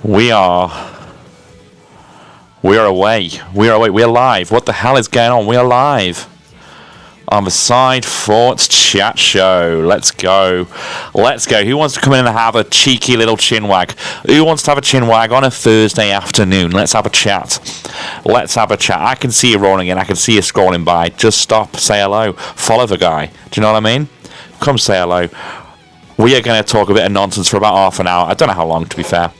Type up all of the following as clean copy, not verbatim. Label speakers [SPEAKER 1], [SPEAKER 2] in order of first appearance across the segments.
[SPEAKER 1] We are away. We are away. We are live. What the hell is going on? We are live on the Side Thoughts chat show. Let's go. Let's go. Who wants to come in and have a cheeky little chinwag? Who wants to have a chinwag on a Thursday afternoon? Let's have a chat. Let's have a chat. I can see you rolling in. I can see you scrolling by. Just stop. Say hello. Follow the guy. Do you know what I mean? Come say hello. We are going to talk a bit of nonsense for about half an hour. I don't know how long, to be fair.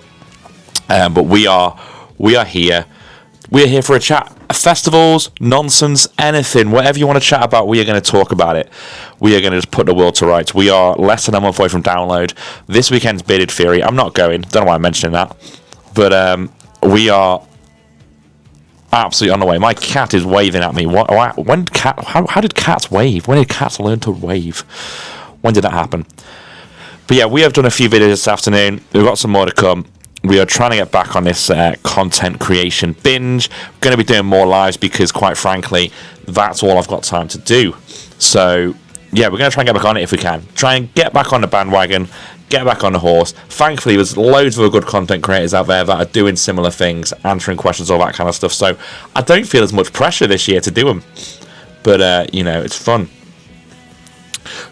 [SPEAKER 1] But we are here. We are here for a chat. Festivals, nonsense, anything, whatever you want to chat about, we are going to talk about it. We are going to just put the world to rights. We are less than a month away from download. This weekend's Bearded Fury. I'm not going. Don't know why I'm mentioning that. But we are absolutely on the way. My cat is waving at me. How did cats wave? When did cats learn to wave? When did that happen? But yeah, we have done a few videos this afternoon. We've got some more to come. We are trying to get back on this content creation binge. We're going to be doing more lives because, quite frankly, that's all I've got time to do. So, yeah, we're going to try and get back on it if we can. Try and get back on the bandwagon, get back on the horse. Thankfully, there's loads of good content creators out there that are doing similar things, answering questions, all that kind of stuff. So, I don't feel as much pressure this year to do them. But, you know, it's fun.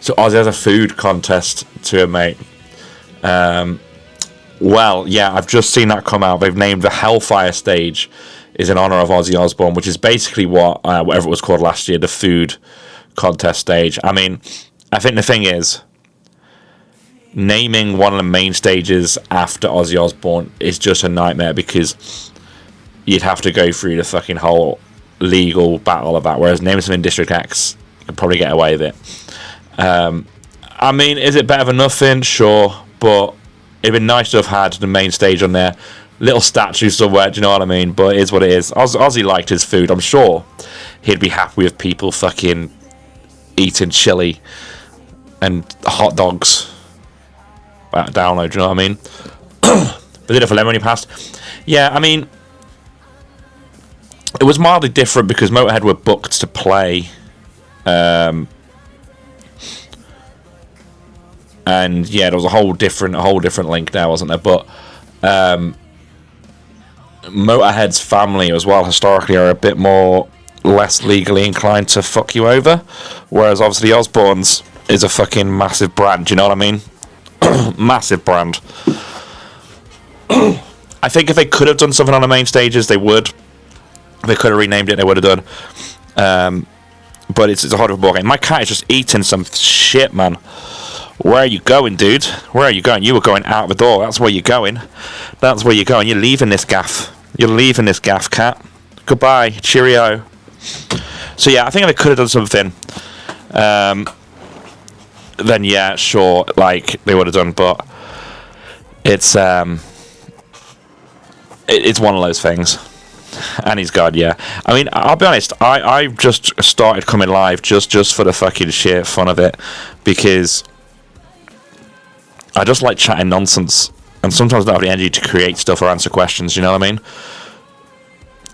[SPEAKER 1] So, Ozzy has a food contest to a mate. Well, yeah, I've just seen that come out. They've named the Hellfire stage is in honor of Ozzy Osbourne, which is basically what, whatever it was called last year, the food contest stage. I mean, I think the thing is, naming one of the main stages after Ozzy Osbourne is just a nightmare because you'd have to go through the fucking whole legal battle of that, whereas naming something District X, you could probably get away with it. I mean, is it better than nothing? Sure, but it'd been nice to have had the main stage on there. Little statue somewhere, do you know what I mean? But it is what it is. Ozzy liked his food. I'm sure he'd be happy with people fucking eating chili and hot dogs at download, do you know what I mean? But did it for Lemon when he passed? Yeah, I mean, it was mildly different because Motorhead were booked to play. And yeah, there was a whole different link there, wasn't there? But Motorhead's family as well, historically, are a bit more less legally inclined to fuck you over, whereas obviously Osbourne's is a fucking massive brand. Do you know what I mean? Massive brand. I think if they could have done something on the main stages, they would. If they could have renamed it, they would have done. But it's a horrible ball game. My cat is just eating some shit, man. Where are you going, dude? Where are you going? You were going out the door. That's where you're going. That's where you're going. You're leaving this gaff. You're leaving this gaff, cat. Goodbye. Cheerio. So, yeah, I think if they could have done something, then, yeah, sure, like, they would have done. But it's one of those things. And he's gone, yeah. I mean, I'll be honest, I just started coming live just for the fucking sheer fun of it. Because I just like chatting nonsense, and sometimes I don't have the energy to create stuff or answer questions, you know what I mean?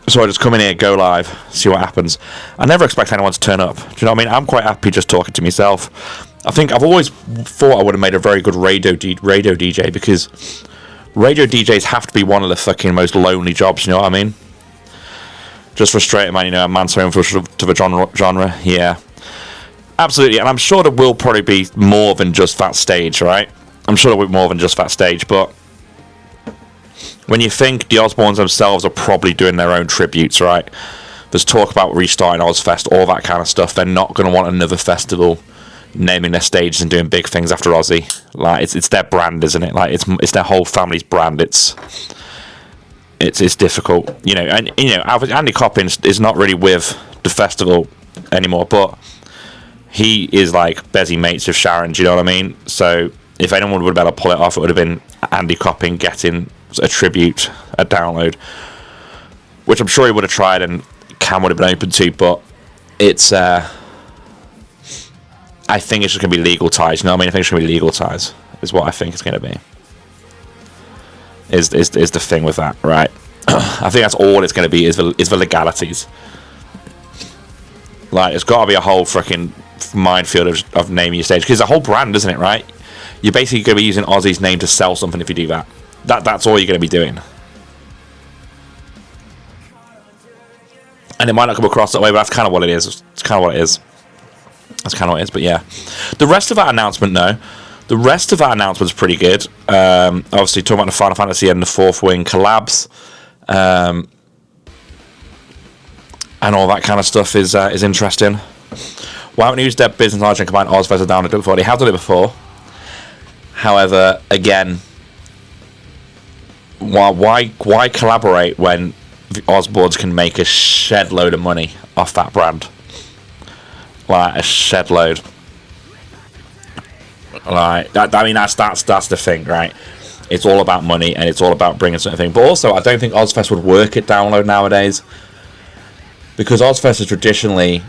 [SPEAKER 1] So I just come in here, go live, see what happens. I never expect anyone to turn up, do you know what I mean? I'm quite happy just talking to myself. I think I've always thought I would have made a very good radio DJ, because radio DJs have to be one of the fucking most lonely jobs, you know what I mean? Just frustrating, man, you know, a man so influential to the genre, yeah. Absolutely, and I'm sure there will probably be more than just that stage, right? I'm sure there will be more than just that stage, but when you think the Osbournes themselves are probably doing their own tributes, right? There's talk about restarting Ozfest, all that kind of stuff. They're not going to want another festival naming their stages and doing big things after Ozzy. Like, it's their brand, isn't it? Like, it's their whole family's brand. It's difficult, you know. And you know, Andy Coppins is not really with the festival anymore, but he is like busy mates with Sharon. Do you know what I mean? So if anyone would have been able to pull it off, it would have been Andy Coppin getting a tribute, a download, which I'm sure he would have tried and Cam would have been open to. But it's, I think it's just going to be legal ties. You know what I mean? I think it's going to be legal ties is what I think it's going to be. Is the thing with that, right? I think that's all it's going to be is the legalities. Like, it's got to be a whole freaking minefield of naming your stage, because it's a whole brand, isn't it, right? You're basically going to be using Ozzy's name to sell something if you do that. That's all you're going to be doing. And it might not come across that way, but that's kind of what it is. It's kind of what it is. That's kind of what it is, but yeah. The rest of that announcement, though, the rest of that announcement's pretty good. Obviously, talking about the Final Fantasy and the Fourth Wing collabs, and all that kind of stuff is interesting. Why haven't you used their business knowledge and combined Ozfest and Download before? They have done it before. However, again, why collaborate when the Osbournes can make a shed load of money off that brand? Like a shed load. Like that. I mean, that's the thing, right? It's all about money and it's all about bringing something. But also, I don't think Ozfest would work at Download nowadays, because Ozfest is traditionally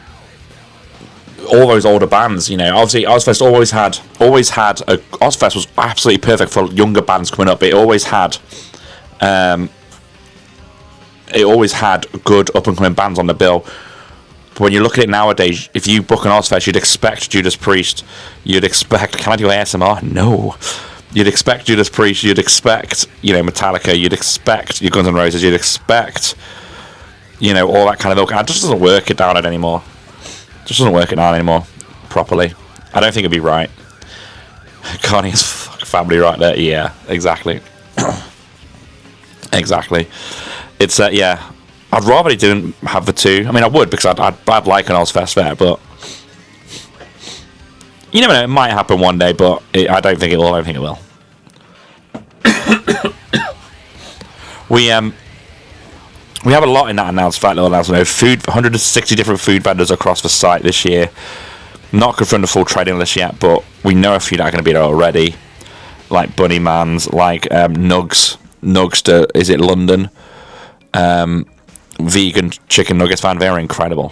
[SPEAKER 1] all those older bands. You know, obviously Ozfest always had Ozfest was absolutely perfect for younger bands coming up. It always had good up and coming bands on the bill. But when you look at it nowadays, if you book an Ozfest, you'd expect Judas Priest. You'd expect... Can I do ASMR? No. You'd expect Judas Priest. You'd expect, Metallica. You'd expect your Guns N' Roses. You'd expect, all that kind of ilk. And it just doesn't work it down anymore. It just doesn't work it down anymore properly. I don't think it'd be right. Connie's family right there. Yeah, exactly. Exactly. It's, yeah... I'd rather he didn't have the two. I mean, I would, because I'd like an Ozfest there, but you never know. It might happen one day, but I don't think it will. I don't think it will. We have a lot in that announcement. Food, 160 different food vendors across the site this year. Not confirmed the full trading list yet, but we know a few that are going to be there already, like Bunny Man's, like Nugs. Nugs to, is it London? Vegan chicken nuggets fan, they're incredible.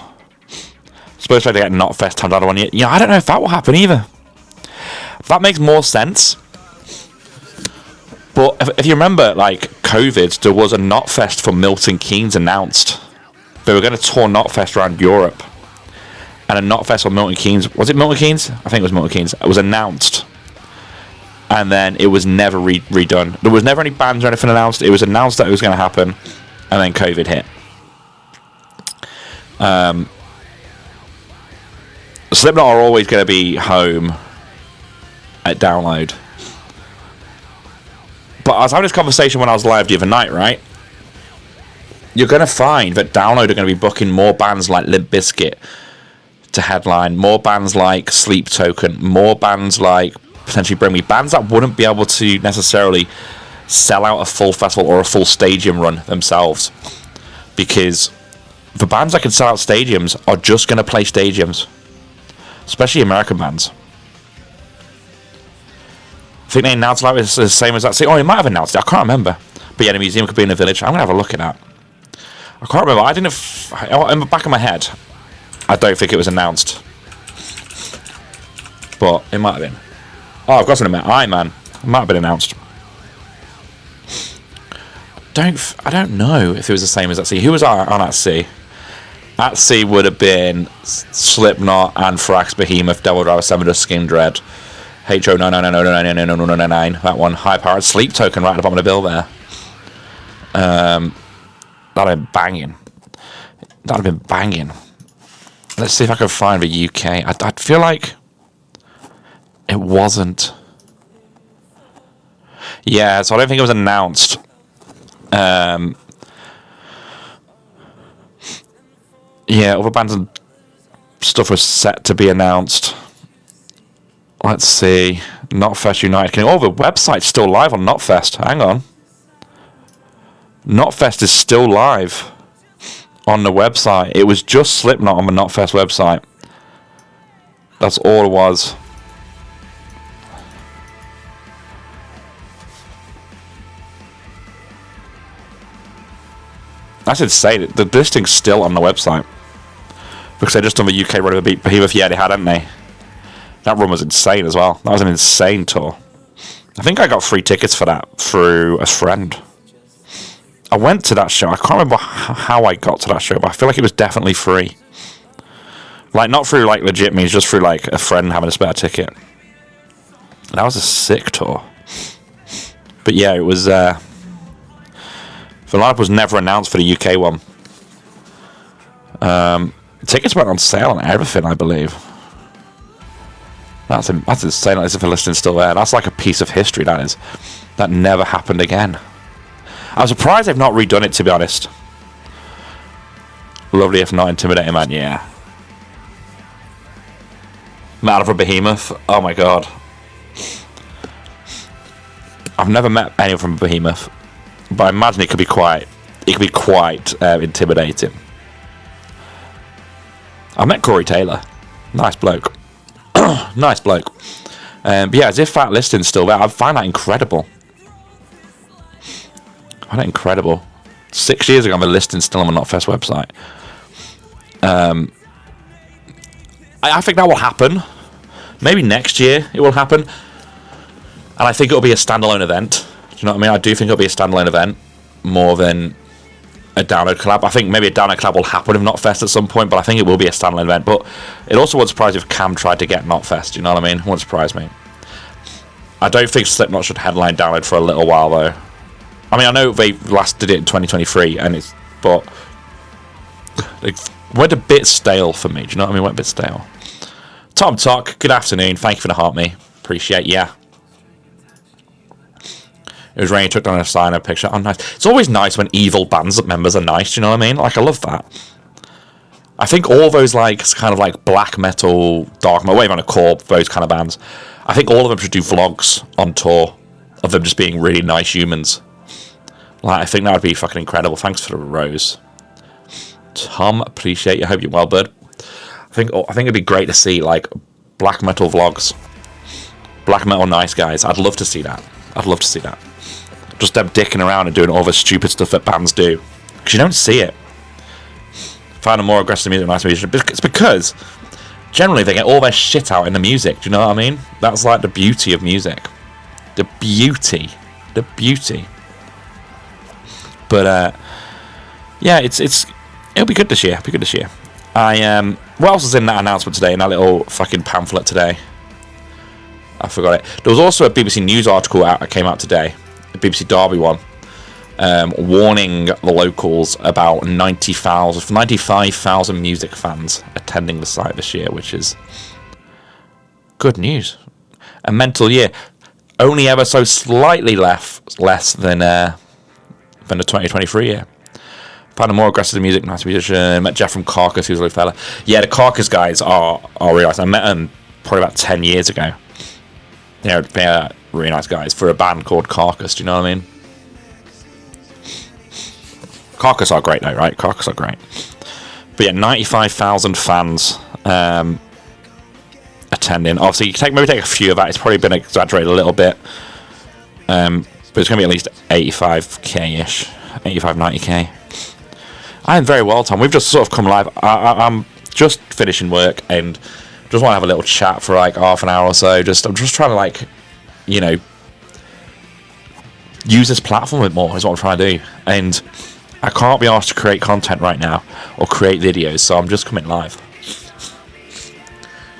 [SPEAKER 1] Supposed to get Knotfest timed out of 1 year. Yeah, I don't know if that will happen either. That makes more sense. But if you remember, like COVID, there was a Knotfest for Milton Keynes announced. They were going to tour Knotfest around Europe, and a Knotfest for Milton Keynes. Was it Milton Keynes? I think it was Milton Keynes. It was announced, and then it was never redone. There was never any bands or anything announced. It was announced that it was going to happen, and then COVID hit. Slipknot are always going to be home at Download. But I was having this conversation when I was live the other night, right? You're going to find that Download are going to be booking more bands like Limp Bizkit to headline, more bands like Sleep Token, more bands like potentially Bring Me, bands that wouldn't be able to necessarily sell out a full festival or a full stadium run themselves, because the bands that can sell out stadiums are just going to play stadiums, especially American bands. I think they announced like it's the same as that. Oh, they might have announced it. I can't remember. But yeah, the museum could be in the village. I'm going to have a look at that. I can't remember. I didn't... in the back of my head, I don't think it was announced. But it might have been. Oh, I've got something about Iron Man. It might have been announced. I don't know if it was the same as At Sea. Who was on At Sea? At Sea would have been Slipknot, Anthrax, Behemoth, Devil Driver, Seven Dust, Skin Dread, HO 9999999, that one, High Powered, Sleep Token right at the bottom of the bill there. That'd have been banging. That'd have been banging. Let's see if I can find the UK. I feel like it wasn't. Yeah, so I don't think it was announced. Yeah, other bands and stuff was set to be announced. Let's see. Knotfest United. Oh, the website's still live on Knotfest. Hang on. Knotfest is still live on the website. It was just Slipknot on the Knotfest website. That's all it was. That's insane. The listing's still on the website. Because they just done the UK run of the Behemoth. Yeah, they had, hadn't they? That run was insane as well. That was an insane tour. I think I got free tickets for that through a friend. I went to that show. I can't remember how I got to that show, but I feel like it was definitely free. Like, not through, like, legit means, just through, like, a friend having a spare ticket. That was a sick tour. But yeah, it was. The lineup was never announced for the UK one. Tickets went on sale on everything, I believe. That's insane. As if the listing's still there. That's like a piece of history. That is. That never happened again. I'm surprised they've not redone it, to be honest. Lovely, if not intimidating, man. Yeah. Metal from Behemoth. Oh my god. I've never met anyone from Behemoth, but I imagine it could be quite. It could be quite intimidating. I met Corey Taylor. Nice bloke. Nice bloke. But yeah, as if that listing's still there, I find that incredible. I find that incredible. 6 years ago, the listing's still on the Knotfest website. I think that will happen. Maybe next year it will happen. And I think it'll be a standalone event. Do you know what I mean? I do think it'll be a standalone event more than a download collab. I think maybe a download collab will happen with Knotfest at some point, but I think it will be a standalone event. But it also wouldn't surprise if Cam tried to get Knotfest. Do you know what I mean? It wouldn't surprise me. I don't think Slipknot should headline download for a little while, though. I mean, I know they last did it in 2023, but it went a bit stale for me. Do you know what I mean? It went a bit stale. Tom Tuck, good afternoon. Thank you for the heart, me. Appreciate ya. It was raining, took down a sign, a picture. Oh, nice. It's always nice when evil bands members are nice, do you know what I mean? Like, I love that. I think all those, like, kind of like black metal, dark metal, whatever you want to call those kind of bands, I think all of them should do vlogs on tour of them just being really nice humans. Like, I think that would be fucking incredible. Thanks for the rose. Tom, appreciate you. Hope you're well, bud. I think it'd be great to see, like, black metal vlogs. Black metal nice guys. I'd love to see that. I'd love to see that. Just them dicking around and doing all the stupid stuff that bands do. Because you don't see it. Find a more aggressive music, nice music. It's because, generally, they get all their shit out in the music. Do you know what I mean? That's like the beauty of music. The beauty. The beauty. But, yeah, it'll be good this year. It'll be good this year. What else was in that announcement today, in that little fucking pamphlet today? I forgot it. There was also a BBC News article that came out today, the BBC Derby one, warning the locals about 95,000 music fans attending the site this year, which is good news. A mental year. Only ever so slightly less than the 2023 year. Found a more aggressive music, nice musician. Met Jeff from Carcass, who's a little fella. Yeah, the Carcass guys are really nice. I met them probably about 10 years ago. They're really nice guys for a band called Carcass. Do you know what I mean? Carcass are great though, right? Carcass are great. But yeah, 95,000 fans attending. Obviously, you maybe take a few of that. It's probably been exaggerated a little bit. But it's going to be at least 85k-ish. 85, 90k. I am very well, Tom. We've just sort of come live. I'm just finishing work and just want to have a little chat for like half an hour or so. I'm just trying to, like, you know, use this platform a bit more is what I'm trying to do. And I can't be asked to create content right now or create videos, so I'm just coming live.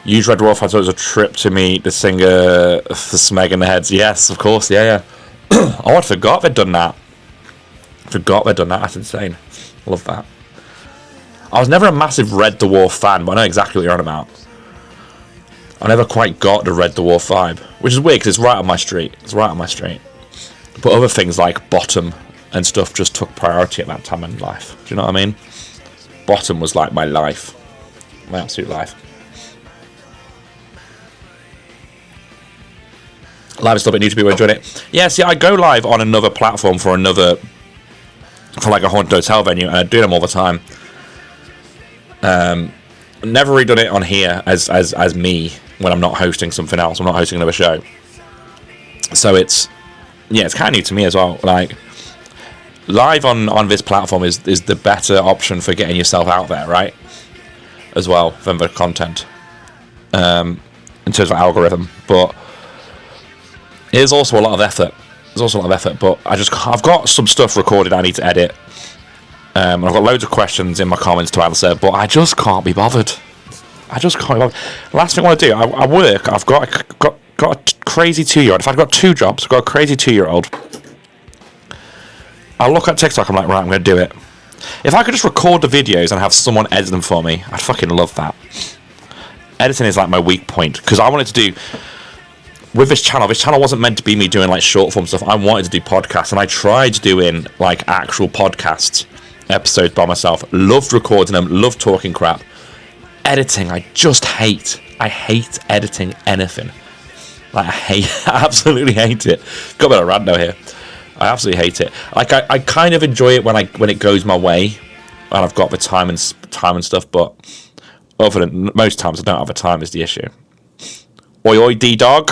[SPEAKER 1] Use Red Dwarf. I thought it was a trip to meet the singer for Smeg and the Heads. Yes, of course. Yeah. Oh, I forgot they'd done that. That's insane. Love that. I was never a massive Red Dwarf fan, but I know exactly what you're on about. I never quite got the Red Dwarf vibe, which is weird because it's right on my street. But other things like Bottom and stuff just took priority at that time in life. Do you know what I mean? Bottom was like my life. My absolute life. Live is still a bit new to people enjoying it. Yeah, see, I go live on another platform for like a haunted hotel venue, and I do them all the time. Never redone it on here as me when I'm not hosting something else. I'm not hosting another show. So it's kind of new to me as well. Like, live on this platform is the better option for getting yourself out there, right? As well, than the content. In terms of algorithm. But it is also a lot of effort. But I've got some stuff recorded I need to edit. I've got loads of questions in my comments to answer, but I just can't be bothered. I just can't. Last thing I want to do, I work. I've got a crazy 2-year-old. If I've got 2 jobs, I've got a crazy 2-year-old. I'll look at TikTok. I'm like, right, I'm going to do it. If I could just record the videos and have someone edit them for me, I'd fucking love that. Editing is like my weak point because I wanted to do with this channel. This channel wasn't meant to be me doing like short form stuff. I wanted to do podcasts, and I tried doing like actual podcast episodes by myself. Loved recording them. Loved talking crap. Editing, I just hate. I hate editing anything. Like I absolutely hate it. Got a bit of rando here. I absolutely hate it. Like I kind of enjoy it when it goes my way, and I've got the time and stuff. But other than most times, I don't have the time. Is the issue. Oi oi D dog.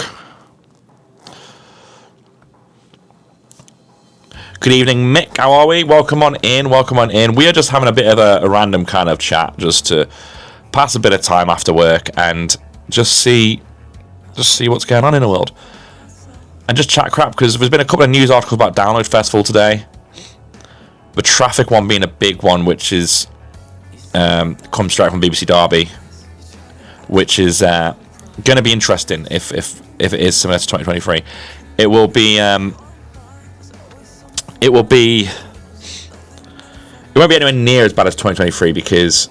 [SPEAKER 1] Good evening, Mick. How are we? Welcome on in. Welcome on in. We are just having a bit of a random kind of chat, just to pass a bit of time after work and just see what's going on in the world. And just chat crap, because there's been a couple of news articles about Download Festival today. The traffic one being a big one, which is comes straight from BBC Derby, which is going to be interesting if it is similar to 2023. It won't be anywhere near as bad as 2023 because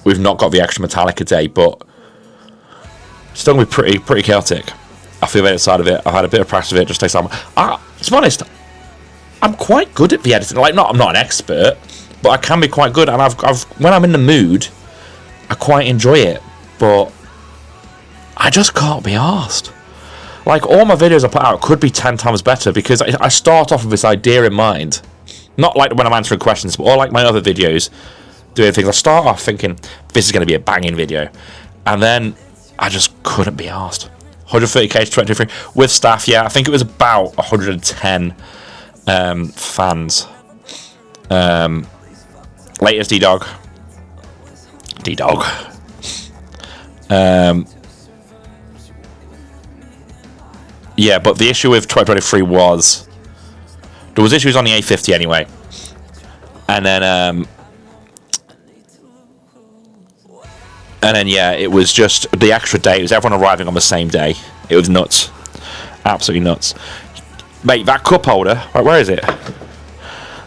[SPEAKER 1] we've not got the extra Metallica day, but it's still going to be pretty chaotic. I feel the other side of it. I've had a bit of practice of it. Just takes time. To be honest, I'm quite good at the editing. Like, I'm not an expert, but I can be quite good. And I've when I'm in the mood, I quite enjoy it. But I just can't be arsed. Like, all my videos I put out could be 10 times better because I start off with this idea in mind. Not like when I'm answering questions, but all like my other videos, doing things. I start off thinking this is going to be a banging video, and then I just couldn't be arsed. 130k to 2023 with staff. Yeah, I think it was about 110 fans. Latest D-Dog. Yeah, but the issue with 2023 was there was issues on the A50 anyway, and then yeah, it was just the extra day. It was everyone arriving on the same day. It was nuts, absolutely nuts, mate. That cup holder, right? Where is it?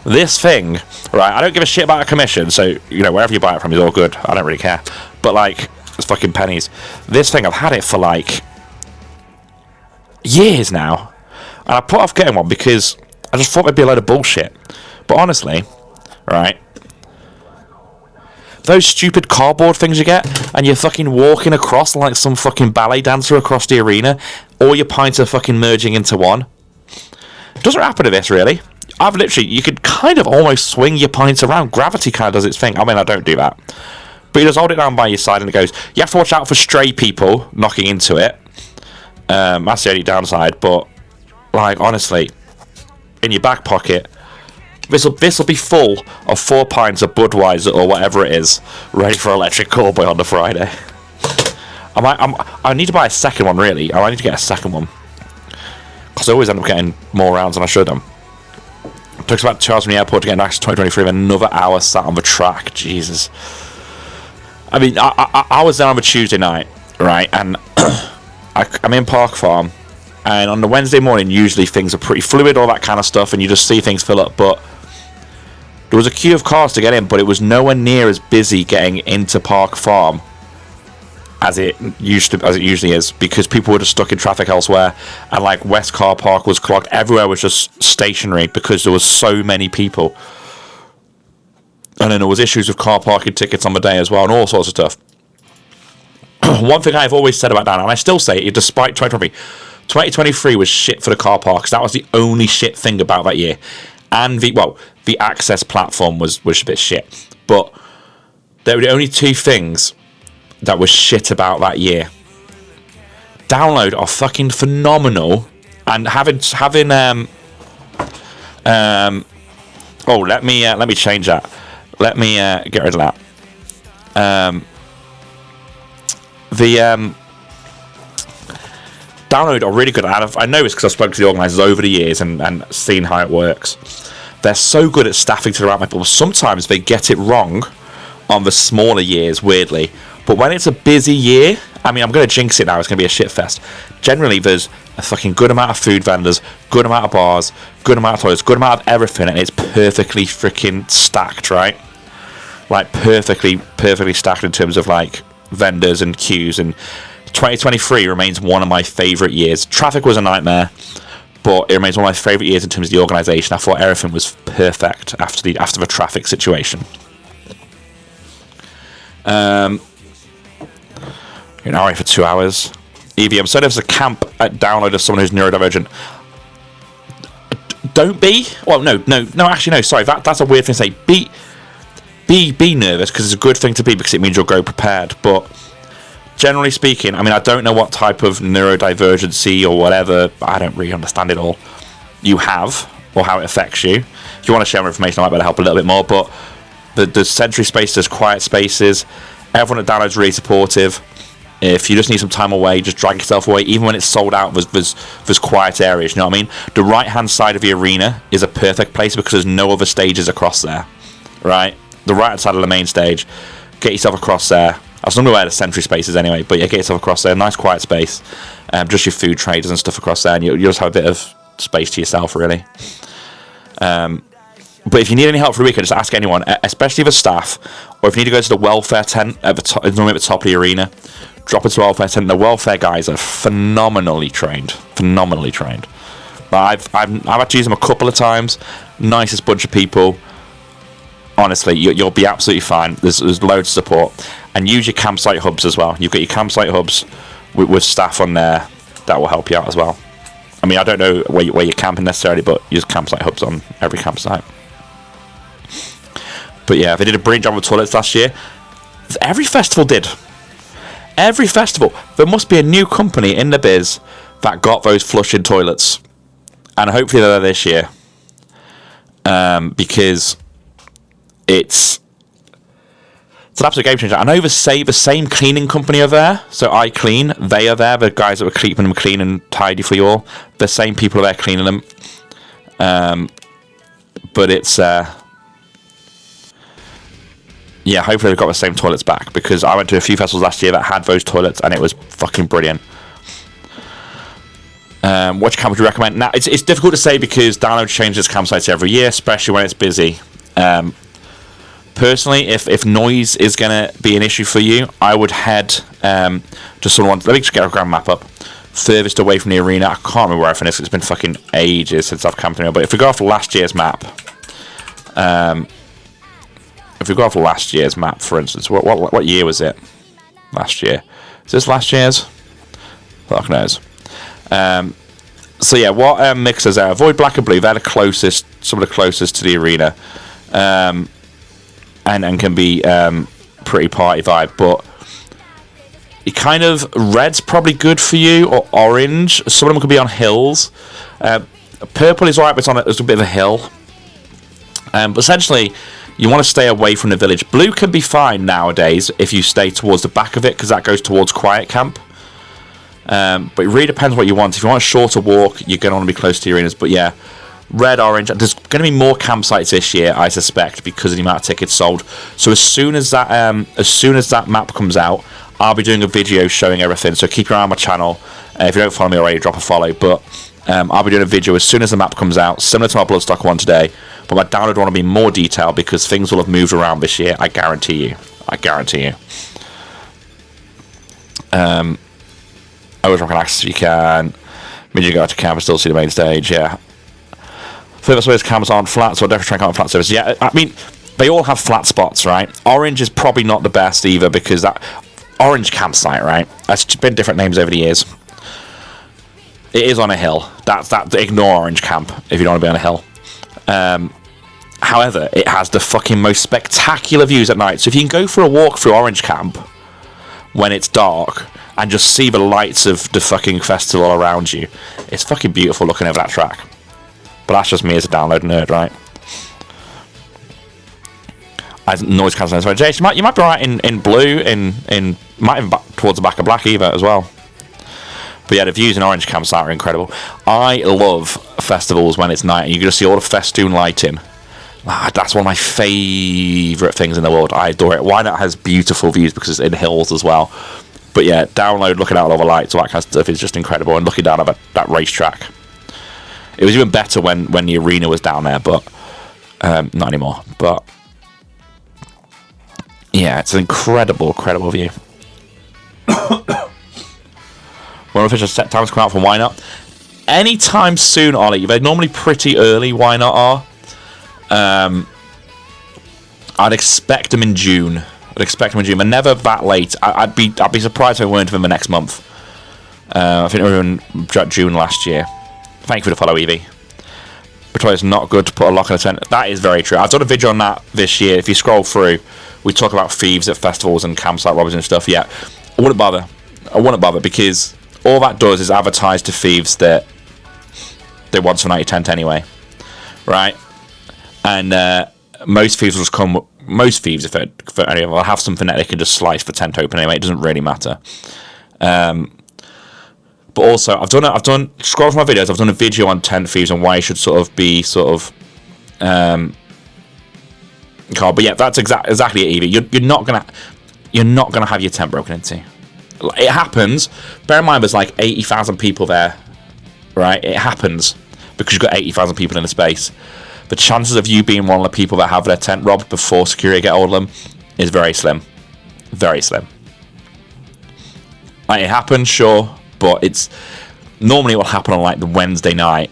[SPEAKER 1] This thing, right? I don't give a shit about a commission, so you know wherever you buy it from is all good. I don't really care. But like, it's fucking pennies. This thing, I've had it for like years now, and I put off getting one because I just thought it'd be a load of bullshit. But honestly, right? Those stupid cardboard things you get, and you're fucking walking across like some fucking ballet dancer across the arena. All your pints are fucking merging into one. It doesn't happen to this, really. You could kind of almost swing your pints around. Gravity kind of does its thing. I mean, I don't do that. But you just hold it down by your side and it goes. You have to watch out for stray people knocking into it. That's the only downside. But, like, honestly, in your back pocket, this'll be full of 4 pints of Budweiser or whatever it is, ready for Electric Callboy on the Friday. I need to buy a second one, really. I need to get a second one, because I always end up getting more rounds than I should have. It took us about 2 hours from the airport to get back to 2023, and another hour sat on the track. Jesus. I mean, I was there on a Tuesday night, right, and I'm in Park Farm, and on the Wednesday morning, usually things are pretty fluid, all that kind of stuff, and you just see things fill up, but there was a queue of cars to get in, but it was nowhere near as busy getting into Park Farm as it usually is, because people were just stuck in traffic elsewhere, and like West Car Park was clogged. Everywhere was just stationary because there was so many people, and then there was issues with car parking tickets on the day as well, and all sorts of stuff. One thing I've always said about that, and I still say it, despite 2023 was shit for the car parks. That was the only shit thing about that year. And the access platform was a bit shit. But there were the only 2 things that was shit about that year. Download are fucking phenomenal, and having let me change that. Let me get rid of that. Download are really good. I know it's because I've spoken to the organisers over the years and seen how it works. They're so good at staffing to the right people. Sometimes they get it wrong on the smaller years, weirdly. But when it's a busy year, I mean, I'm going to jinx it now, it's going to be a shit fest. Generally, there's a fucking good amount of food vendors, good amount of bars, good amount of toilets, good amount of everything, and it's perfectly freaking stacked, right? Like, perfectly stacked in terms of, like, vendors and queues. And 2023 remains one of my favourite years. Traffic was a nightmare, but it remains one of my favourite years in terms of the organisation. I thought everything was perfect after the traffic situation. You're now waiting for 2 hours. EVM. So there's a camp at download of someone who's neurodivergent. Don't be. Well, no. Actually, no. Sorry, that's a weird thing to say. Be nervous, because it's a good thing to be, because it means you'll go prepared. But generally speaking, I mean, I don't know what type of neurodivergency or whatever. I don't really understand it all. You have, or how it affects you. If you want to share more information, I might be able to help a little bit more. But there's Sentry Space, there's Quiet Spaces. Everyone at download's really supportive. If you just need some time away, just drag yourself away. Even when it's sold out, there's quiet areas, you know what I mean? The right-hand side of the arena is a perfect place because there's no other stages across there, right? The right-hand side of the main stage, get yourself across there. That's normally where the Sentry Space is anyway, but yeah, get yourself across there. Nice quiet space. Just your food traders and stuff across there, and you'll just have a bit of space to yourself, really. But if you need any help for a weekend, just ask anyone, especially the staff, or if you need to go to the welfare tent at the top, normally at the top of the arena, drop into the welfare tent. The welfare guys are phenomenally trained. I've had to use them a couple of times. Nicest bunch of people. Honestly, you'll be absolutely fine. There's loads of support. And use your campsite hubs as well. You've got your campsite hubs with staff on there that will help you out as well. I mean, I don't know where you're camping necessarily, but use campsite hubs on every campsite. But yeah, they did a brilliant job with toilets last year. Every festival did. Every festival. There must be a new company in the biz that got those flushing toilets. And hopefully they're there this year. Because it's an absolute game changer. I know the same cleaning company are there. So iClean, they are there. The guys that were keeping them clean and tidy for you all. The same people are there cleaning them. But it's... yeah, hopefully they've got the same toilets back, because I went to a few festivals last year that had those toilets and it was fucking brilliant. Which camp would you recommend? Now, it's difficult to say because Download changes campsites every year, especially when it's busy. Personally, if noise is going to be an issue for you, I would head to someone. Let me just get a ground map up. Furthest away from the arena. I can't remember where I finished. It's been fucking ages since I've camped anywhere. But if we go off last year's map, for instance, what year was it? Last year. Is this last year's? Fuck knows. So yeah, what mixers are? Avoid black and blue. They're the closest, some of the closest to the arena, and can be pretty party vibe. But you kind of red's probably good for you, or orange. Some of them could be on hills. Purple is alright, but it's a bit of a hill. But essentially, you want to stay away from the village. Blue can be fine nowadays if you stay towards the back of it, because that goes towards Quiet Camp. But it really depends what you want. If you want a shorter walk, you're going to want to be close to the arenas. But yeah, red, orange. There's going to be more campsites this year, I suspect, because of the amount of tickets sold. So as soon as that map comes out, I'll be doing a video showing everything. So keep your eye on my channel. If you don't follow me already, drop a follow. But I'll be doing a video as soon as the map comes out, similar to my Bloodstock one today. But my download one will be more detailed because things will have moved around this year. I guarantee you. Always rock an access if you can. Means you go out to camp and still see the main stage. Yeah. Further ways cameras aren't flat, so I'll definitely try and come on flat surface. Yeah, I mean, they all have flat spots, right? Orange is probably not the best either, because that orange campsite, right? That's been different names over the years. It is on a hill. Ignore orange camp if you don't want to be on a hill. However, it has the fucking most spectacular views at night. So if you can go for a walk through orange camp when it's dark and just see the lights of the fucking festival all around you, it's fucking beautiful looking over that track. But that's just me as a download nerd, right? Noise cancellation. Jason, you might be right in blue, might even towards the back of black either as well. But yeah, the views in orange campsite are incredible. I love festivals when it's night and you can just see all the festoon lighting That's one of my favourite things in the world. I adore it. Why Not has beautiful views because it's in hills as well. But yeah, download, looking out all the lights, all that kind of stuff is just incredible. And looking down at that racetrack. It was even better when the arena was down there, but not anymore. But yeah, it's an incredible view. When official set times come out for Why Not? Anytime soon, Ollie. They're normally pretty early, Why Not are. I'd expect them in June. But never that late. I'd be surprised if they weren't in the next month. I think they were in June last year. Thank you for the follow, Evie. But it's not good to put a lock on a tent. That is very true. I've done a video on that this year. If you scroll through, we talk about thieves at festivals and campsite robbers and stuff. Yeah, I wouldn't bother because all that does is advertise to thieves that they want some night your tent anyway, right? And most thieves will just come. Most thieves, if any of them, will have something that they can just slice the tent open anyway. It doesn't really matter. But also, I've done scroll through my videos. I've done a video on tent thieves and why you should sort of be But yeah, that's exactly it, Evie. You're not gonna have your tent broken into. It happens. Bear in mind, there's like 80,000 people there, right? It happens because you've got 80,000 people in the space. The chances of you being one of the people that have their tent robbed before security get hold of them is very slim. Very slim. Like, it happens, sure, but it's normally it will happen on like the Wednesday night,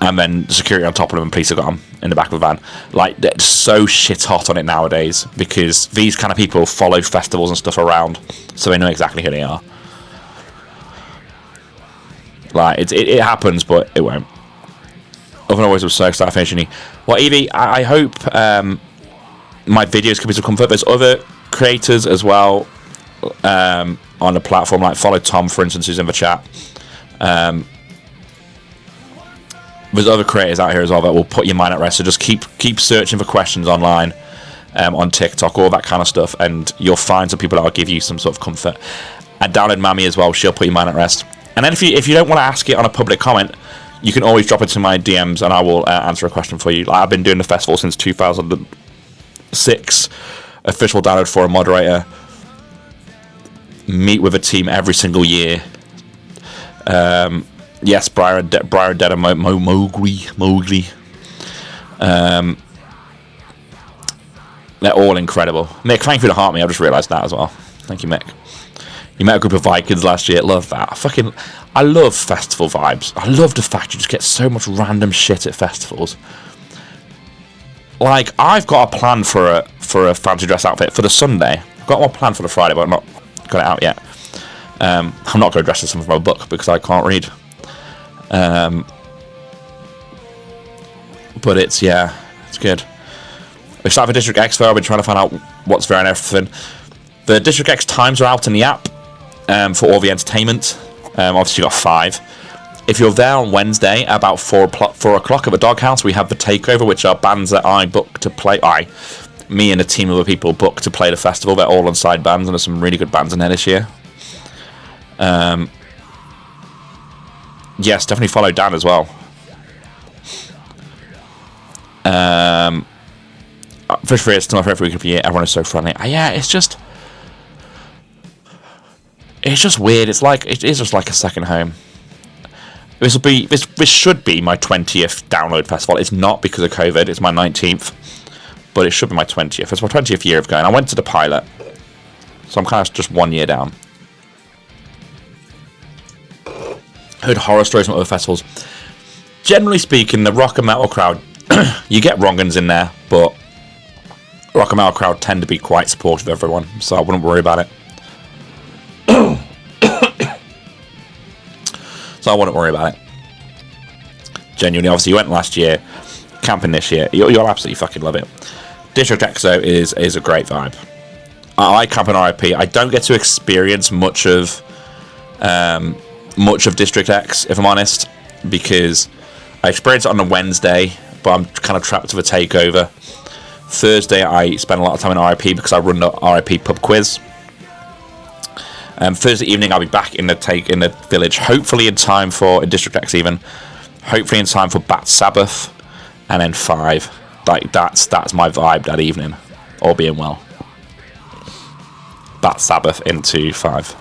[SPEAKER 1] and then security on top of them and police have got them in the back of the van. Like, they're so shit hot on it nowadays because these kind of people follow festivals and stuff around, so they know exactly who they are. Like, it happens, but it won't. Otherwise, I was so excited finishing. Well, Evie, I hope my videos can be some comfort. There's other creators as well on the platform, like follow Tom, for instance, who's in the chat. There's other creators out here as well that will put your mind at rest. So just keep searching for questions online, on TikTok, all that kind of stuff, and you'll find some people that will give you some sort of comfort. And download Mammy as well; she'll put your mind at rest. And then if you don't want to ask it on a public comment, you can always drop it to my DMs and I will answer a question for you. Like, I've been doing the festival since 2006. Official download for a moderator. Meet with a team every single year. Yes, Briar Dead and Mowgli. They're all incredible. Mick, thank you for the heart me. I just realised that as well. Thank you, Mick. You met a group of Vikings last year. Love that. I love festival vibes. I love the fact you just get so much random shit at festivals. Like, I've got a plan for a fancy dress outfit for the Sunday. I've got one plan for the Friday, but I've not got it out yet. I'm not going to dress as someone from a book because I can't read. But it's good. We started for District X though. I've been trying to find out what's there and everything. The District X times are out in the app for all the entertainment. Obviously, you've got 5. If you're there on Wednesday at about 4 o'clock at the Doghouse, we have the Takeover, which are bands that I book to play. Me and a team of other people book to play the festival. They're all on side bands, and there's some really good bands in there this year. Yes, definitely follow Dan as well. Fish Free is still my favourite week of the year. Everyone is so friendly. Yeah, it's just weird. It is just like a second home. This should be my 20th download festival. It's not because of COVID. It's my 19th, but it should be my 20th. It's my 20th year of going. I went to the pilot, so I'm kind of just 1 year down. Heard horror stories from other festivals. Generally speaking, the rock and metal crowd, you get wrong-uns in there, but rock and metal crowd tend to be quite supportive of everyone, so I wouldn't worry about it. So I wouldn't worry about it. Genuinely, obviously, you went last year, camping this year. You'll absolutely fucking love it. District X, though, is a great vibe. I like camp in RIP. I don't get to experience much of District X, if I'm honest, because I experienced it on a Wednesday, but I'm kind of trapped with a takeover. Thursday, I spend a lot of time in RIP because I run the RIP pub quiz. Thursday evening, I'll be back in the village, hopefully in time for District X even, hopefully in time for Bat Sabbath, and then 5. Like, that's my vibe that evening. All being well. Bat Sabbath into 5.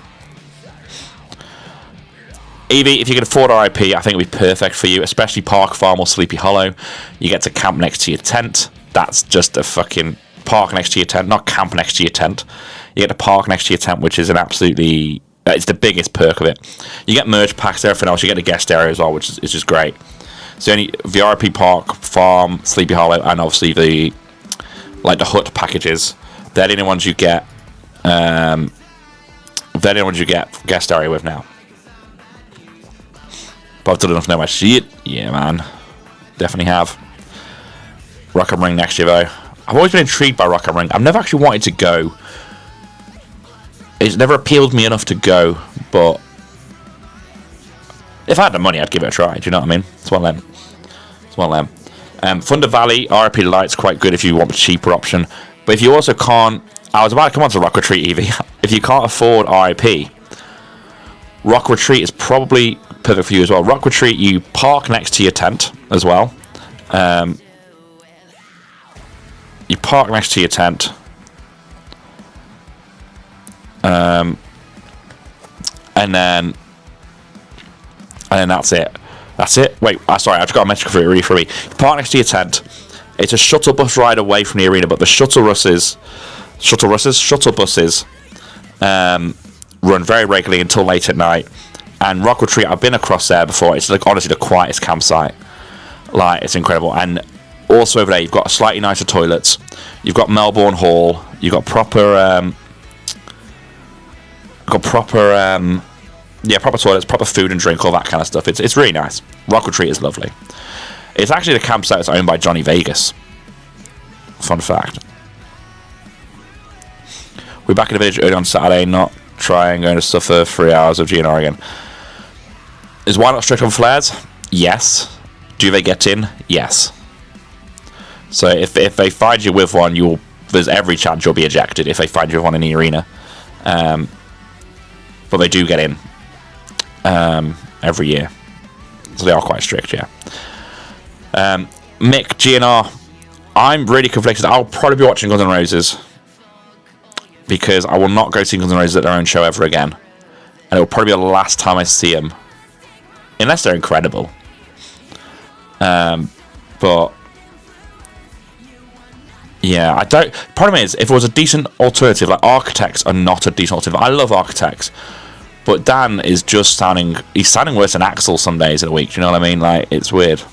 [SPEAKER 1] Evie, if you can afford RIP, I think it'd be perfect for you, especially Park Farm or Sleepy Hollow. You get to camp next to your tent. That's just a fucking park next to your tent, not camp next to your tent. You get to park next to your tent, which is an absolutely... it's the biggest perk of it. You get merch packs, everything else. You get the guest area as well, which is just great. So only the RIP Park Farm, Sleepy Hollow, and obviously the hut packages. They're the only ones you get. They're the only ones you get guest area with now. But I've done enough to know my shit. Yeah, man. Definitely have. Rock am Ring next year, though. I've always been intrigued by Rock am Ring. I've never actually wanted to go. It's never appealed me enough to go, but if I had the money, I'd give it a try. Do you know what I mean? It's one of them. It's one of them. Thunder Valley, RIP Light's quite good if you want a cheaper option. But if you also can't... I was about to come on to Rock Retreat, Evie. If you can't afford RIP, Rock Retreat is probably perfect for you as well. Rock Retreat, you park next to your tent as well. You park next to your tent. And then that's it. That's it. Wait, sorry, I just got a message for you. You park next to your tent. It's a shuttle bus ride away from the arena, but the shuttle buses run very regularly until late at night. And Rock Retreat, I've been across there before. It's like honestly the quietest campsite. Like, it's incredible. And also over there, you've got slightly nicer toilets. You've got Melbourne Hall. You've got proper toilets, proper food and drink, all that kind of stuff. It's really nice. Rock Retreat is lovely. It's actually the campsite that's owned by Johnny Vegas. Fun fact. We're back in the village early on Saturday, not going to suffer 3 hours of GNR again. Is why not strict on flares? Yes. Do they get in? Yes. So if they find you with one, there's every chance you'll be ejected if they find you with one in the arena. But they do get in every year. So they are quite strict, yeah. Mick, GNR. I'm really conflicted. I'll probably be watching Guns N' Roses. Because I will not go see Guns N' Roses at their own show ever again. And it will probably be the last time I see them. Unless they're incredible. But... yeah, I don't... problem is, if it was a decent alternative, like Architects are not a decent alternative. I love Architects. But Dan is just sounding... he's sounding worse than Axl some days of the week. Do you know what I mean? Like, it's weird.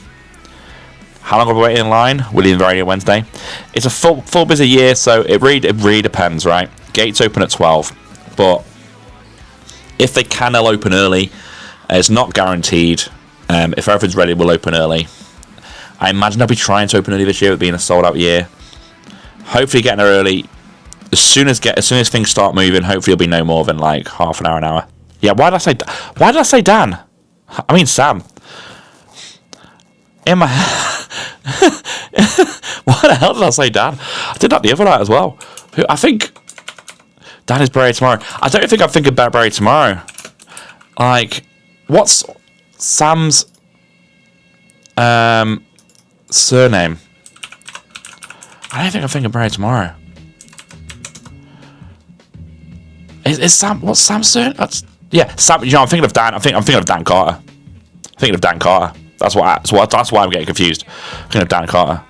[SPEAKER 1] How long are we waiting in line? William Radio Wednesday. It's a full busy year, so it really depends, right? Gates open at 12. But if they can, they'll open early. It's not guaranteed. If everything's ready, we'll open early. I imagine they'll be trying to open early this year, with being a sold-out year. Hopefully getting there early. As soon as things start moving, hopefully it'll be no more than like half an hour. Yeah, why did I say Dan? I mean Sam. In my why the hell did I say Dan? I did that the other night as well. I think Dan is buried tomorrow. I don't think I'm thinking about buried tomorrow. Like, what's Sam's surname? I don't think I'm thinking buried tomorrow. Is Sam? What's Sam's surname? Sam. You know, I'm thinking of Dan. I'm thinking of Dan Carter. Thinking of Dan Carter. That's why I'm getting confused. I'm thinking of Dan Carter,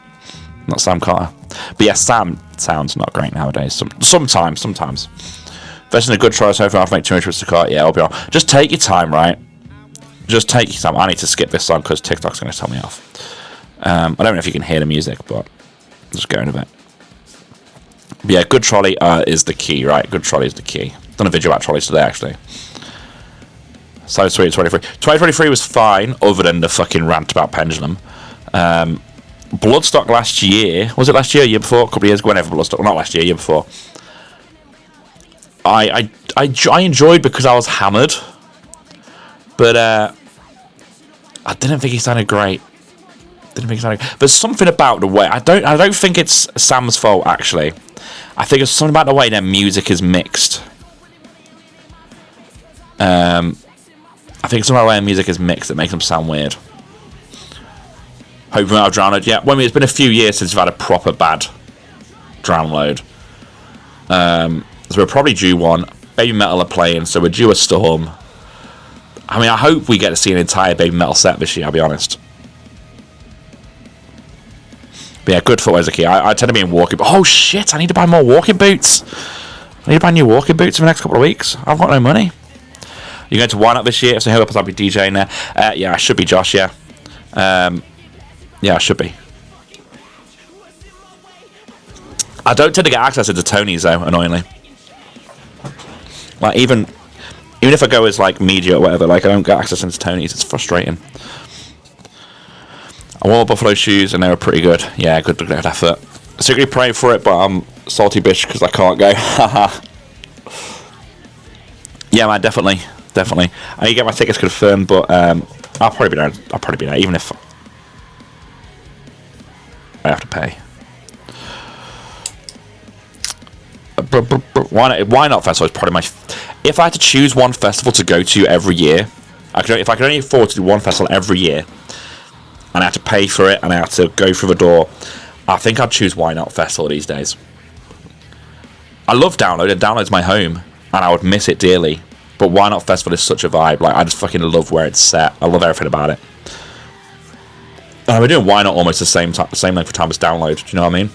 [SPEAKER 1] not Sam Carter. But yeah, Sam sounds not great nowadays. Sometimes. If in a good try so far, I'll make 200 trips to Carter. Yeah, I'll be on. Just take your time, right? Just take your time. I need to skip this song because TikTok's going to tell me off. I don't know if you can hear the music, but I'm just going a bit. But yeah, good trolley is the key, right? Good trolley is the key. Done a video about trolleys today, actually. So sweet, 23. 2023 was fine, other than the fucking rant about Pendulum. Bloodstock last year, was it last year, year before? A couple of years ago, whenever Bloodstock, not last year before. I enjoyed because I was hammered, but I didn't think he sounded great. But something about the way I don't think it's Sam's fault actually. I think it's something about the way their music is mixed. I think some of the way music is mixed that makes them sound weird. Hoping I'll download. Yeah, well, I mean, it's been a few years since we've had a proper bad download. So we're probably due one. Baby Metal are playing, so we're due a Storm. I mean, I hope we get to see an entire Baby Metal set this year, I'll be honest. But yeah, good footwear's a key. I tend to be in walking... Oh, shit, I need to buy more walking boots. I need to buy new walking boots in the next couple of weeks. I've got no money. You're going to Wine Up this year, so I hope I'll be DJing there. Yeah, I should be, Josh, yeah. Yeah, I should be. I don't tend to get access to Tony's, though, annoyingly. Like, even if I go as, like, media or whatever, like, I don't get access into Tony's. It's frustrating. I wore Buffalo shoes, and they were pretty good. Yeah, good effort. Secretly praying for it, but I'm salty bitch because I can't go. Haha. Yeah, man, definitely. I need to get my tickets confirmed, but I'll probably be there, even if I have to pay. Why Not Festival is probably my... If I had to choose one festival to go to every year, if I could only afford to do one festival every year, and I had to pay for it, and I had to go through the door, I think I'd choose Why Not Festival these days. I love Download, and Download's my home, and I would miss it dearly. But Why Not Festival is such a vibe. Like, I just fucking love where it's set. I love everything about it. And we're doing Why Not almost the same length of time as Download. Do you know what I mean?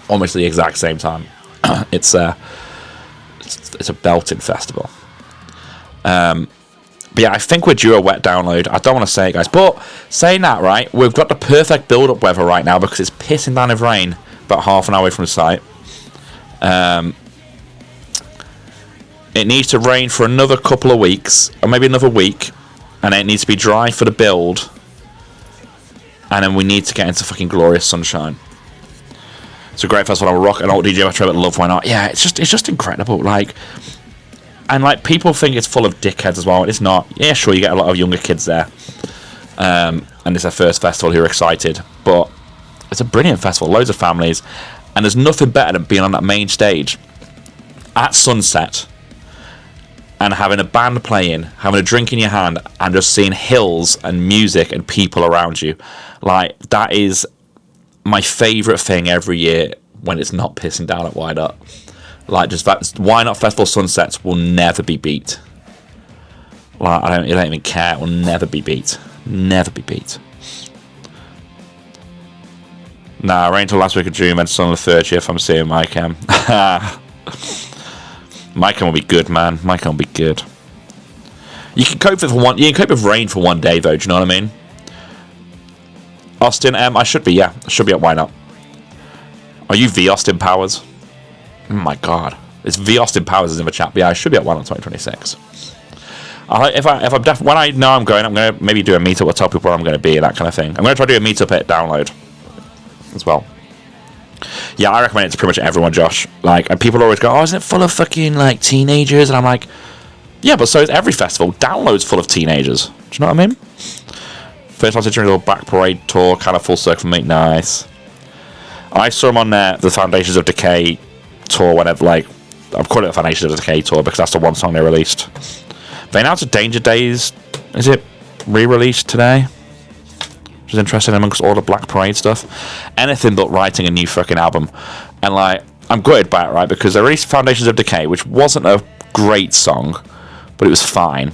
[SPEAKER 1] Almost the exact same time. It's a belting festival. But yeah, I think we're due a wet Download. I don't want to say it, guys. But saying that, right, we've got the perfect build-up weather right now because it's pissing down with rain about half an hour away from the site. It needs to rain for another couple of weeks, or maybe another week, and then it needs to be dry for the build, and then we need to get into fucking glorious sunshine. It's a great festival. I'll rock an old DJ I love. Why not? Yeah, it's just incredible. Like, and like people think it's full of dickheads as well. It's not. Yeah, sure, you get a lot of younger kids there, and it's their first festival who are excited. But it's a brilliant festival. Loads of families, and there's nothing better than being on that main stage at sunset and having a band playing, having a drink in your hand, and just seeing hills and music and people around you. Like, that is my favourite thing every year when it's not pissing down at Why Not. Like, just that Why Not Festival sunsets will never be beat. Like, I don't even care. It will never be beat. Never be beat. Nah, rain till last week of June, and sun on the 30th. I'm seeing Mike M. Mike M will be good, man. Mike M will be good. You can cope with one. You can cope with rain for one day, though. Do you know what I mean? Austin M. I should be. Yeah, I should be at Why Not. Are you V Austin Powers? Oh my God, it's V Austin Powers is in the chat. But yeah, I should be at Why Not 2026. When I know I'm going, I'm gonna maybe do a meetup or tell people where I'm gonna be, that kind of thing. I'm gonna try to do a meetup at Download as well. Yeah, I recommend it to pretty much everyone, Josh. Like, and people always go, "Oh, isn't it full of fucking like teenagers?" And I'm like, "Yeah, but so is every festival. Download's full of teenagers." Do you know what I mean? First time during the Black Parade tour, kind of full circle for me. Nice. I saw him on the Foundations of Decay tour. Whenever, like, I'm calling it the Foundations of Decay tour because that's the one song they released. They announced a Danger Days. Is it re-released today? Which is interesting amongst all the Black Parade stuff. Anything but writing a new fucking album. And, like, I'm gutted by it, right? Because they released Foundations of Decay, which wasn't a great song, but it was fine.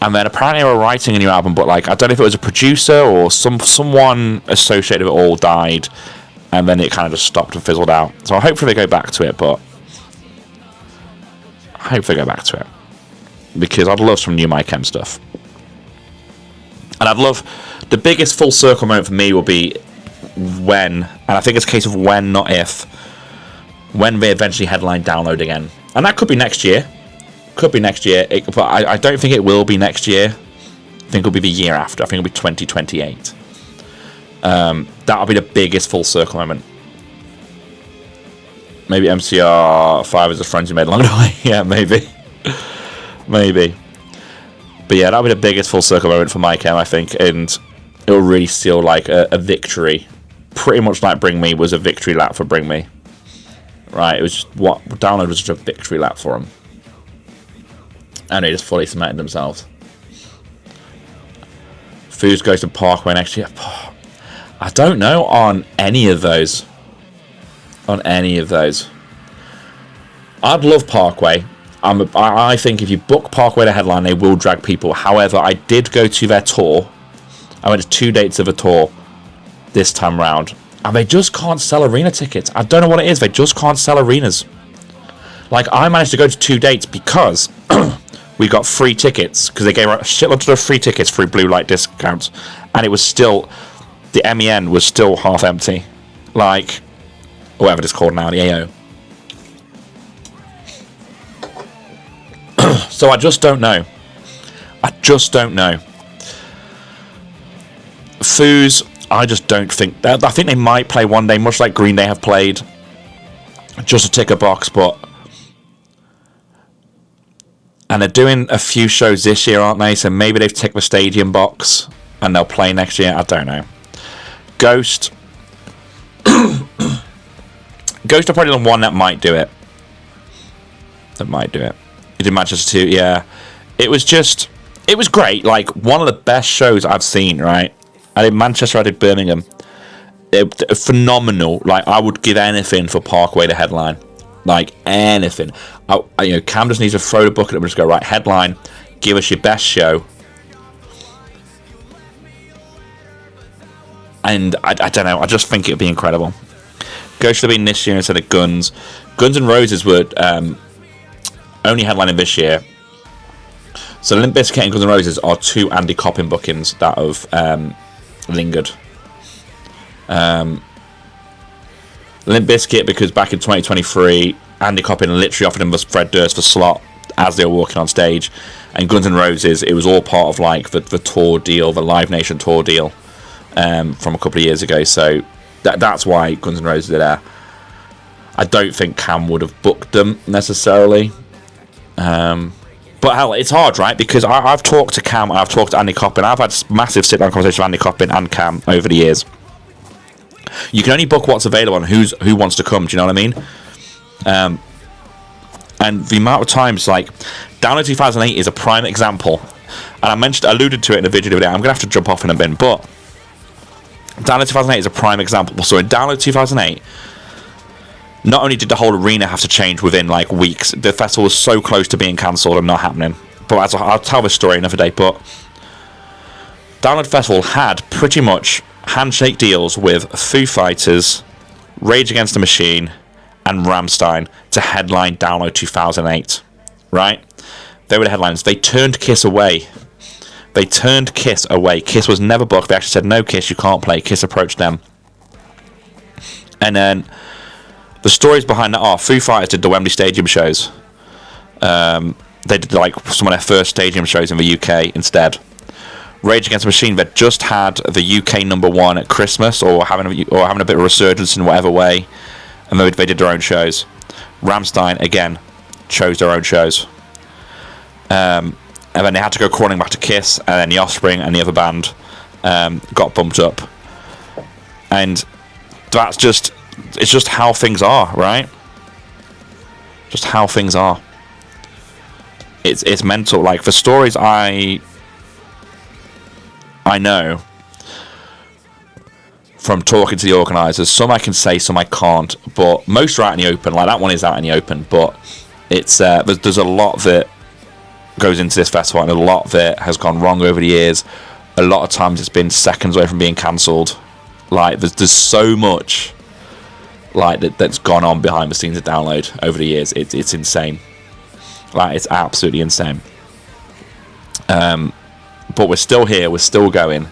[SPEAKER 1] And then apparently they were writing a new album, but, like, I don't know if it was a producer or someone associated with it all died, and then it kind of just stopped and fizzled out. So hopefully they go back to it, but I hope they go back to it. Because I'd love some new Mike M stuff. And I'd love... The biggest full circle moment for me will be when, and I think it's a case of when, not if, when they eventually headline Download again. And that could be next year. Could be next year. But I don't think it will be next year. I think it'll be the year after. I think it'll be 2028. That'll be the biggest full circle moment. Maybe MCR5 is the friends you made along the way. Yeah, maybe. Maybe. But yeah, that'll be the biggest full circle moment for Mike M, I think. And it'll really feel like a victory. Pretty much like Bring Me was a victory lap for Bring Me. Right, it was just what Download was just a victory lap for them. And they just fully cemented themselves. Foos goes to Parkway next year. I don't know on any of those. I'd love Parkway. I think if you book Parkway to headline, they will drag people. However, I did go to their tour. I went to 2 dates of a tour this time round. And they just can't sell arena tickets. I don't know what it is. They just can't sell arenas. Like, I managed to go to 2 dates because we got free tickets. Because they gave out a shitload of free tickets through blue light discounts. And it was still... The MEN was still half empty. Like, whatever it's called now, the AO. So I just don't know. Foos, I just don't think... I think they might play one day, much like Green Day have played. Just a ticker box, but... And they're doing a few shows this year, aren't they? So maybe they've ticked the stadium box and they'll play next year. I don't know. Ghost. Ghost are probably the one that might do it. He did Manchester 2, yeah. It was great. Like, one of the best shows I've seen, right? I did Manchester, I did Birmingham. Phenomenal. Like, I would give anything for Parkway to headline. Like, anything. Cam just needs to throw the book at him and just go, right, headline, give us your best show. And I don't know, I just think it would be incredible. Ghost should have been this year instead of Guns. Guns N' Roses were only headlining this year. So Limp Bizkit and Guns N' Roses are 2 Andy Coppin bookings that have lingered. Limp Bizkit, because back in 2023, Andy Coppin literally offered him Fred Durst for slot as they were walking on stage. And Guns N' Roses, it was all part of like the tour deal, the Live Nation tour deal from a couple of years ago. So that's why Guns N' Roses are there. I don't think Cam would have booked them necessarily. But hell, it's hard, right? Because I've talked to Cam, I've talked to Andy Coppin. I've had massive sit-down conversations with Andy Coppin and Cam over the years. You can only book what's available and who wants to come. Do you know what I mean? And the amount of times, like, Download 2008 is a prime example. And I alluded to it in a video the other day. I'm going to have to jump off in a bin. But Download 2008 is a prime example. So in Download 2008, not only did the whole arena have to change within, like, weeks, the festival was so close to being cancelled and not happening. But I'll tell this story another day. But Download Festival had pretty much handshake deals with Foo Fighters, Rage Against the Machine, and Rammstein to headline Download 2008, right? They were the headliners. They turned Kiss away. Kiss was never booked. They actually said, no, Kiss, you can't play. Kiss approached them. And then the stories behind that are Foo Fighters did the Wembley Stadium shows. They did like some of their first stadium shows in the UK instead. Rage Against the Machine, that just had the UK #1 at Christmas, or having a bit of resurgence in whatever way, and they did their own shows. Rammstein again chose their own shows, and then they had to go crawling back to Kiss, and then the Offspring and the other band got bumped up, and it's just how things are, right? Just how things are. It's mental. Like, the stories I know from talking to the organisers, some I can say, some I can't, but most are out in the open. Like, that one is out in the open, but it's there's a lot that goes into this festival, and a lot that has gone wrong over the years. A lot of times it's been seconds away from being cancelled. Like, there's so much like that's gone on behind the scenes at Download over the years. It's insane. Like, it's absolutely insane. But we're still here, we're still going.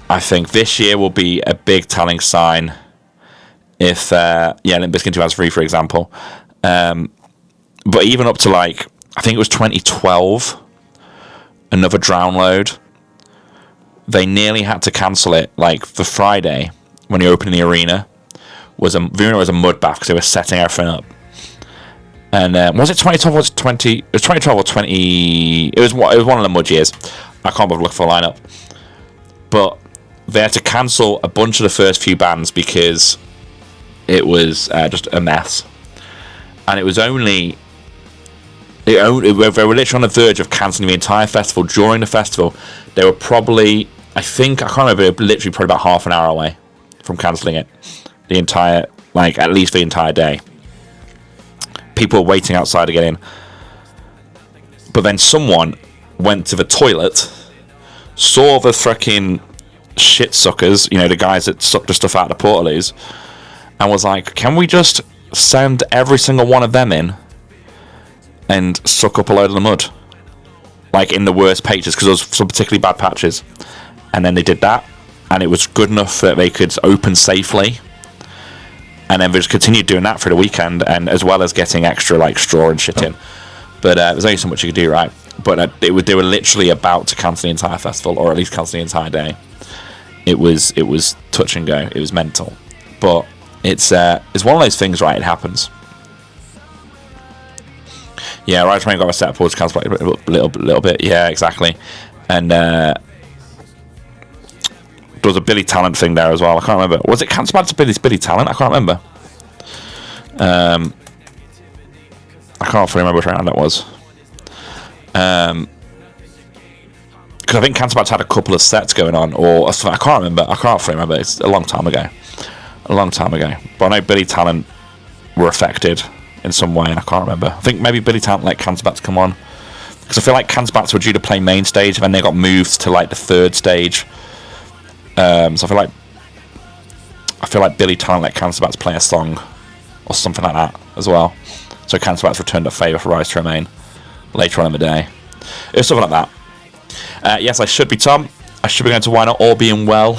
[SPEAKER 1] I think this year will be a big telling sign if, Limp Bizkit 2003, for example. But even up to, like, I think it was 2012, another Download, they nearly had to cancel it. Like, the Friday, when they opened the arena, was a mud bath because they were setting everything up. And was it 2012 or 20? It was 2012 or 20. It was one of the mud years. I can't bother looking for a lineup. But they had to cancel a bunch of the first few bands because it was just a mess. And it was only They were literally on the verge of cancelling the entire festival. During the festival, they were probably, I can't remember, literally probably about half an hour away from cancelling it. The entire, like, at least the entire day. People were waiting outside to get in. But then someone went to the toilet, saw the freaking shit suckers, you know, the guys that suck the stuff out of the portaloos, and was like, can we just send every single one of them in and suck up a load of the mud? Like, in the worst patches, because there was some particularly bad patches. And then they did that, and it was good enough that they could open safely. And then they just continued doing that for the weekend, and as well as getting extra, like, straw and shit in. But there's only so much you could do, right? But they were literally about to cancel the entire festival, or at least cancel the entire day. It was touch and go. It was mental. But it's one of those things, right? It happens. Yeah, right. Train got a set up towards cancel a little bit. Yeah, exactly. And there was a Billy Talent thing there as well. I can't remember. Was it cancelled back to Billy Talent? I can't remember. I can't fully remember which round that was. Because I think Canterbats had a couple of sets going on, or I can't remember. I can't fully remember. It's a long time ago. But I know Billy Talent were affected in some way, and I can't remember. I think maybe Billy Talent let Canterbats come on, because I feel like Canterbats were due to play main stage, and then they got moved to like the third stage. So I feel like Billy Talent let Canterbats play a song or something like that as well. So Canterbats returned a favour for Rise to Remain later on in the day. It was something like that. Yes, I should be Tom. I should be going to Why Not. All being well,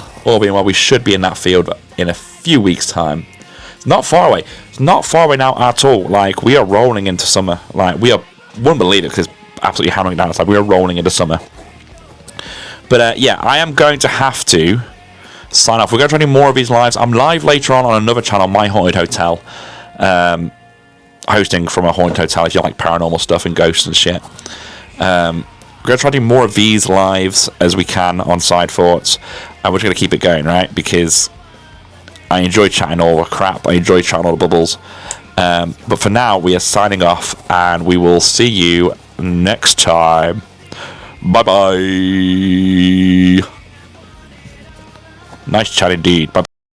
[SPEAKER 1] we should be in that field in a few weeks' time. It's not far away. It's not far away now at all. Like, we are rolling into summer. Like, wouldn't believe it, because it's absolutely hammering down. It's like we are rolling into summer. But yeah, I am going to have to sign off. We're going to try to do more of these lives. I'm live later on another channel, My Haunted Hotel. Hosting from a haunted hotel if you like paranormal stuff and ghosts and shit. We're going to try to do more of these lives as we can on Side Thoughts, and we're just going to keep it going, right? Because I enjoy chatting all the crap, I enjoy chatting all the bubbles. But for now, we are signing off, and we will see you next time. Bye bye. Nice chat indeed. Bye bye.